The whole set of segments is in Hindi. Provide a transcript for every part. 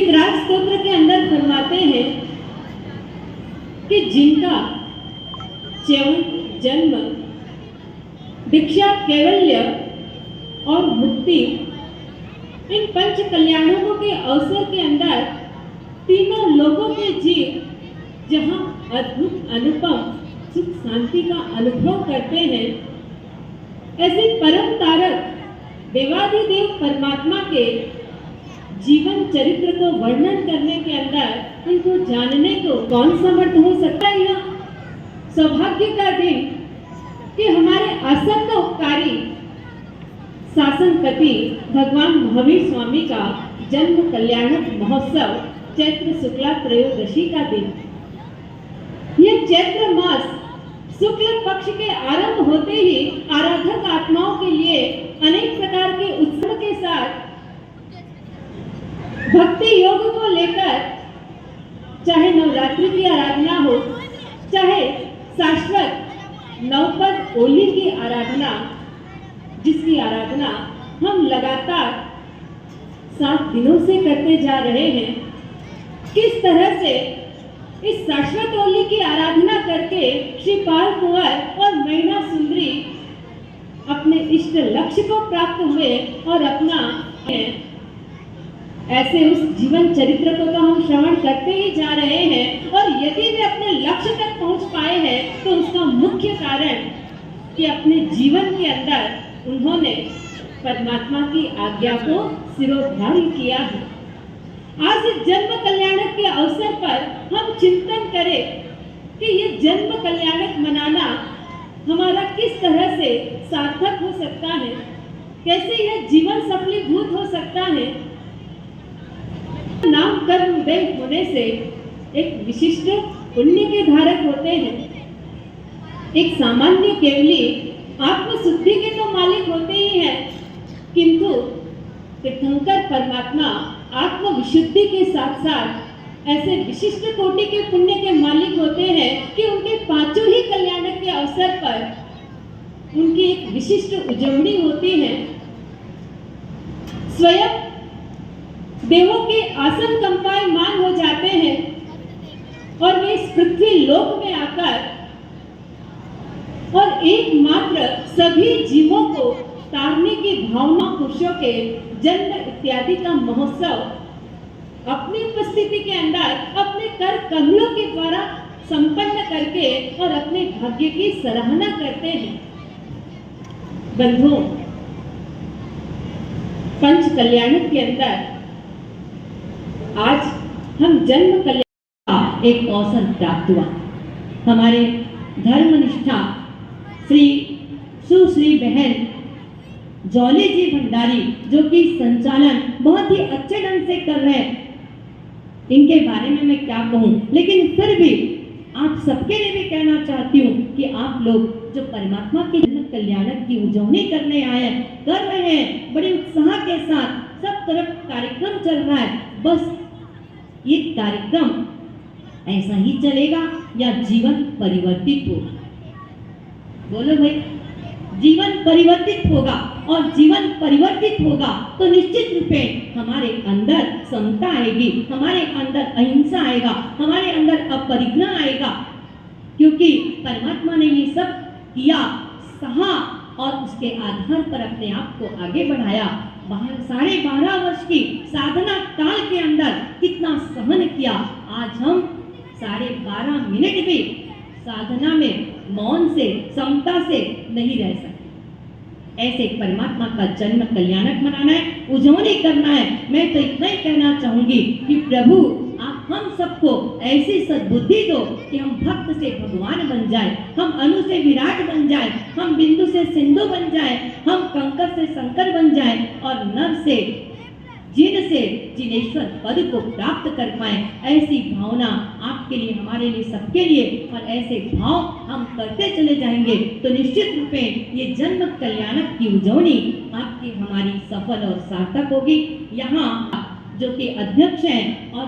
राज स्तोत्र के अंदर फरमाते हैं कि जिनका च्यवन जन्म, दीक्षा, कैवल्य और मुक्ति, इन पंच कल्याणों के अवसर के अंदर तीनों लोगों के जीव जहां अद्भुत अनुपम सुख शांति का अनुभव करते हैं, ऐसे परम तारक देवाधिदेव परमात्मा के जीवन चरित्र को वर्णन करने के अंदर उनको जानने को कौन समर्थ हो सकता है। यह सौभाग्य का दिन कि हमारे आसन्न उपकारी शासनपति भगवान महावीर स्वामी का जन्म कल्याणक महोत्सव चैत्र शुक्ला त्रयोदशी का दिन। यह चैत्र मास शुक्ल पक्ष के आरंभ होते ही आराधक आत्माओं के लिए अनेक प्रकार के उत्सव के साथ भक्ति योग को लेकर, चाहे नवरात्रि की आराधना हो, चाहे शाश्वत नवपद ओली की आराधना, जिसकी आराधना हम लगातार 7 दिनों से करते जा रहे हैं, किस तरह से इस शाश्वत ओली की आराधना करके श्री पाल कुंवर और मैना सुंदरी अपने इष्ट लक्ष्य को प्राप्त हुए और अपना ऐसे उस जीवन चरित्र को तो हम श्रवण करते ही जा रहे हैं। और यदि वे अपने लक्ष्य तक पहुंच पाए हैं तो उसका मुख्य कारण कि अपने जीवन के अंदर उन्होंने परमात्मा की आज्ञा को सिरोधार्य किया है। आज जन्म कल्याणक के अवसर पर हम चिंतन करें कि ये जन्म कल्याणक मनाना हमारा किस तरह से सार्थक हो सकता है, कैसे यह जीवन सफलीभूत हो सकता है। नाम कर्म उदय होने से एक विशिष्ट पुण्य के धारक होते हैं। एक सामान्य केवली आत्मशुद्धि के तो मालिक होते ही हैं, किंतु तीर्थंकर परमात्मा आत्म विशुद्धि के साथ साथ ऐसे विशिष्ट कोटि के पुण्य के मालिक होते हैं कि उनके पांचों ही कल्याणक के अवसर पर उनकी एक विशिष्ट उजवनी होती है। स्वयं देवों के आसन कंपायमान हो जाते हैं और वे इस पृथ्वी लोक में आकर और एकमात्र सभी जीवों को तारने की भावना पुरुषों के जन्म इत्यादि का महोत्सव अपनी उपस्थिति के अंदर अपने कर कमलों के द्वारा संपन्न करके और अपने भाग्य की सराहना करते हैं। बंधुओं, पंच कल्याणक के अंदर आज हम जन्म कल्याण का एक अवसर प्राप्त हुआ। हमारे धर्मनिष्ठा श्री सुश्री बहन जौली जी भंडारी, जो कि संचालन बहुत ही अच्छे ढंग से कर रहे हैं, इनके बारे में मैं क्या कहूँ, लेकिन फिर भी आप सबके लिए भी कहना चाहती हूँ कि आप लोग जो परमात्मा के जन्म कल्याणक की उजवनी करने आए हैं, कर रहे हैं बड़े उत्साह के साथ, सब तरफ कार्यक्रम चल रहा है। बस ये कार्यक्रम ऐसा ही चलेगा या जीवन परिवर्तित होगा? बोलो भाई, जीवन परिवर्तित होगा, और जीवन परिवर्तित होगा तो निश्चित रूपे हमारे अंदर समता आएगी, हमारे अंदर अहिंसा आएगा, हमारे अंदर अपरिग्रह आएगा, क्योंकि परमात्मा ने ये सब किया, सहा और उसके आधार पर अपने आप को आगे बढ़ाया। 12.5 वर्ष की साधना काल के अंदर कितना सहन किया। आज हम 12.5 मिनट भी साधना में मौन से, समता से नहीं रह सकते। ऐसे परमात्मा का जन्म कल्याणक मनाना है, उजवनी करना है। मैं तो इतना ही कहना चाहूंगी कि प्रभु आप हम सबको ऐसी सद्बुद्धि दो कि हम भक्त से भगवान बन जाए, हम अनु से विराट बन जाए, हम बिंदु से सिंधु बन जाए, हम कंकर से शंकर बन जाए और नर से जिन से जिनेश्वर पद को प्राप्त कर पाए। ऐसी भावना आपके लिए, हमारे लिए, सबके लिए, और ऐसे भाव हम करते चले जाएंगे तो निश्चित रूप में ये जन्म कल्याणक की उजवनी आपकी हमारी सफल और सार्थक होगी। यहाँ जो कि अध्यक्ष हैं और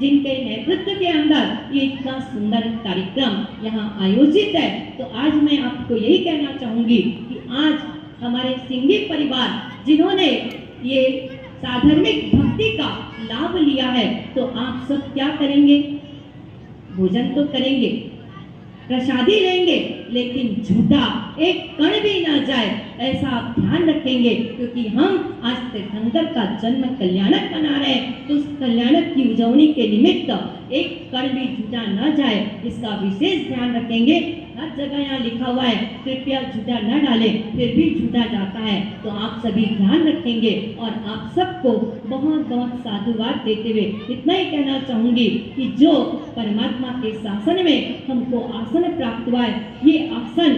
जिनके नेतृत्व के अंदर ये इतना सुंदर कार्यक्रम यहाँ आयोजित है, तो आज मैं आपको यही कहना चाहूंगी कि आज हमारे सिंघी परिवार जिन्होंने ये साधर्मिक भक्ति का लाभ लिया है, तो आप सब क्या करेंगे? भोजन तो करेंगे, प्रसादी लेंगे, लेकिन झूठा एक कण भी ना जाए ऐसा आप ध्यान रखेंगे, क्योंकि हम आज तीर्थंकर का जन्म कल्याणक मना रहे हैं। तो उस कल्याणक की उजवनी के निमित्त एक कण भी झूठा ना जाए, इसका विशेष ध्यान रखेंगे। हर जगह यहाँ लिखा हुआ है कृपया झूठा न डालें, फिर भी झूठा जाता है, तो आप सभी ध्यान रखेंगे। और आप सबको बहुत बहुत साधुवाद देते हुए इतना ही कहना चाहूंगी कि जो परमात्मा के शासन में हमको आसन प्राप्त हुआ है, ये आसन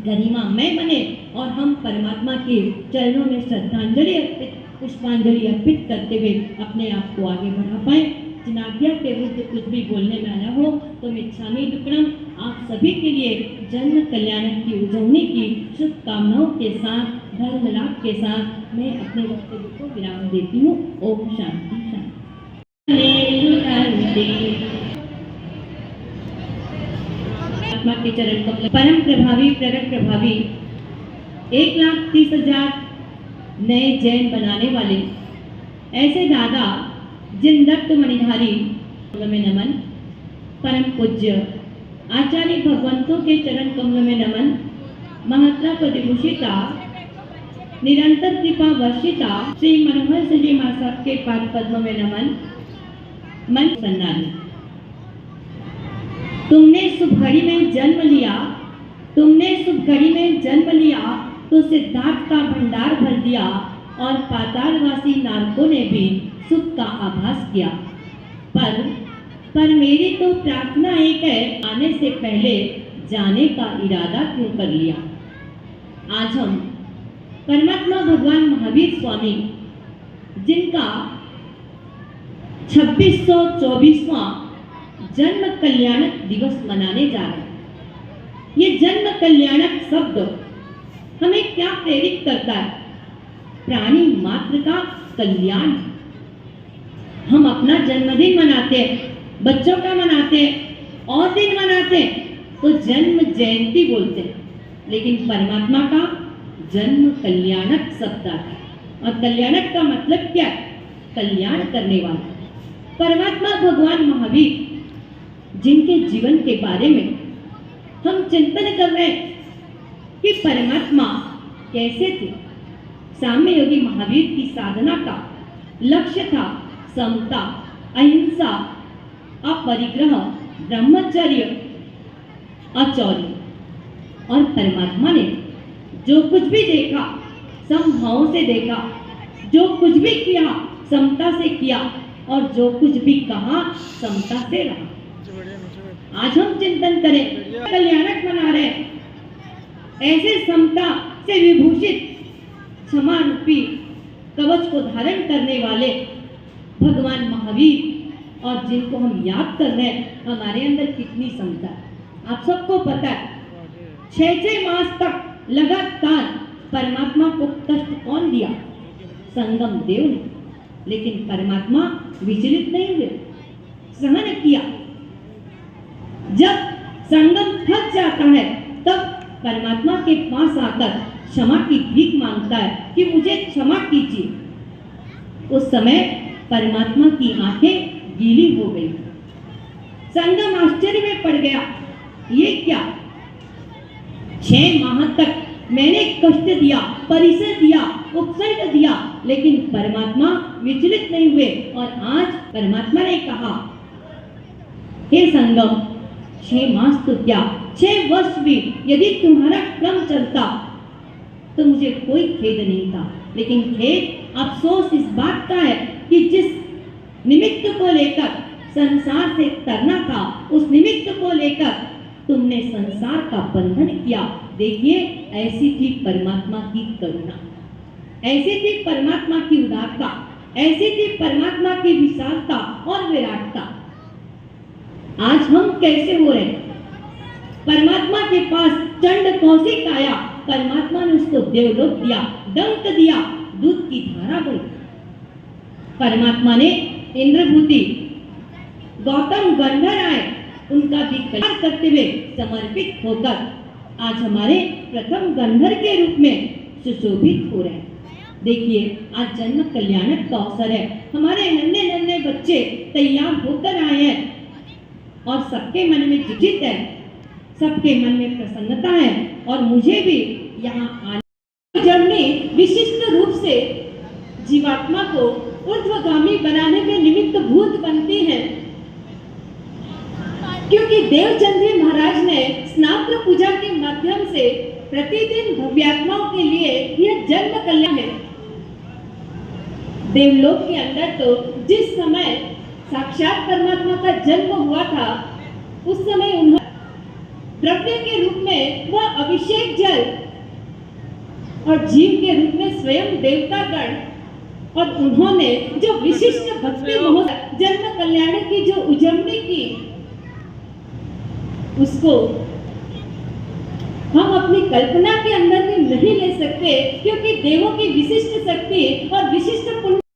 गरिमामय बने और हम परमात्मा के चरणों में श्रद्धांजलि अर्पित, पुष्पांजलि अर्पित करते हुए अपने आप को आगे बढ़ा पाए। जिनाज्ञा के विरुद्ध कुछ भी बोलने में आया हो तो मिच्छामि दुक्कडम। आप सभी के लिए जन्म कल्याणक की उजवनी की शुभकामनाओं के साथ, धर्म लाभ के साथ मैं अपने वक्तव्य को विराम देती हूँ। ओम शांति शांति। परमात्मा के चरण कमल परम प्रभावी, प्रगट प्रभावी 1,30,000 नए जैन बनाने वाले ऐसे दादा जिन रक्त मणिधारी में नमन, परम पूज्य आचार्य भगवंतों के चरण कमल में नमन, महात्मा पदभूषिता निरंतर कृपा वर्षिता श्री मनोहर सिंह जी महाराज के पाद पद्म में नमन, मन सन्नानी। तुमने शुभ घड़ी में जन्म लिया, तुमने शुभ घड़ी में जन्म लिया तो सिद्धार्थ का भंडार भर दिया और पातालवासी नारकों ने भी सुख का आभास किया। पर मेरी तो प्रार्थना एक है, आने से पहले जाने का इरादा क्यों कर लिया। आज हम परमात्मा भगवान महावीर स्वामी जिनका 2624वां जन्म कल्याणक दिवस मनाने जा रहे हैं। ये जन्म कल्याणक शब्द हमें क्या प्रेरित करता है? प्राणी मात्र का कल्याण। हम अपना जन्मदिन मनाते हैं, बच्चों का मनाते हैं और दिन मनाते हैं तो जन्म जयंती बोलते हैं, लेकिन परमात्मा का जन्म कल्याणक शब्द है। और कल्याणक का मतलब क्या है? कल्याण करने वाला। परमात्मा भगवान महावीर जिनके जीवन के बारे में हम चिंतन कर रहे हैं कि परमात्मा कैसे थे। साम्य योगी महावीर की साधना का लक्ष्य था समता, अहिंसा, अपरिग्रह, ब्रह्मचर्य, अचौर्य। और परमात्मा ने जो कुछ भी देखा समभाव से देखा, जो कुछ भी किया समता से किया और जो कुछ भी कहा समता से रहा। आज हम चिंतन करें, कल्याणक मना रहे हैं ऐसे समता से विभूषित क्षमा रूपी कवच को धारण करने वाले भगवान महावीर, और जिनको हम याद कर रहे हैं हमारे अंदर कितनी समता है। आप सबको पता है 6 मास तक लगातार परमात्मा को कष्ट कौन दिया? संगम देव ने। लेकिन परमात्मा विचलित नहीं हुए, सहन किया। जब संगम थक जाता है तब परमात्मा के पास आकर क्षमा की भीख मांगता है कि मुझे क्षमा कीजिए। उस समय परमात्मा की आंखें गीली हो गई। संगम आश्चर्य में पड़ गया, ये क्या? 6 माह तक मैंने कष्ट दिया, परिसर दिया, उपसर्ग दिया, लेकिन परमात्मा विचलित नहीं हुए। और आज परमात्मा ने कहा, हे संगम 6 मास तो क्या 6 वर्ष भी यदि तुम्हारा क्रम चलता तो मुझे कोई खेद नहीं था। लेकिन खेद, अफसोस इस बात का है कि जिस निमित्त को लेकर संसार से तरना था, उस निमित्त को लेकर तुमने संसार का बंधन किया। देखिए, ऐसी थी परमात्मा की करुणा, ऐसी थी परमात्मा की उदारता, ऐसी थी परमात्मा की विशालता और विराटता। आज हम कैसे हो रहे? परमात्मा के पास चंड कौशिक आया, परमात्मा ने उसको देवलोक दिया, डंक दिया, दूध की धारा बही। परमात्मा ने इंद्रभूति गौतम गंधर आए, उनका भी कल्याण करते हुए समर्पित होकर आज हमारे प्रथम गंधर के रूप में सुशोभित हो रहे हैं। देखिए, आज जन्म कल्याणक का अवसर है। हमारे नन्हे नन्हे बच्चे तैयार होकर आए हैं और सबके मन में जिज्ञासा है, सबके मन में प्रसन्नता है और मुझे भी यहाँ आने जर्नी विशिष्ट रूप से जीवात्मा को ऊर्ध्वगामी बनाने में निमित्त भूत बनती है, क्योंकि देवचंद्री महाराज ने स्नात्र पूजा के माध्यम से प्रतिदिन भव्यात्माओं के लिए यह जन्म कल्याण है। देवलोक के अंदर तो जिस समय साक्षात परमात्मा का जन्म हुआ था, उस समय उन्होंने द्रव्य के रूप में वह अभिषेक जल और जीव के रूप में स्वयं देवता गण, और उन्होंने जो विशिष्ट भक्ति महोत्सव जन्म कल्याण की जो उजवनी की, उसको हम अपनी कल्पना के अंदर भी नहीं ले सकते, क्योंकि देवों की विशिष्ट शक्ति और विशिष्ट पुण्य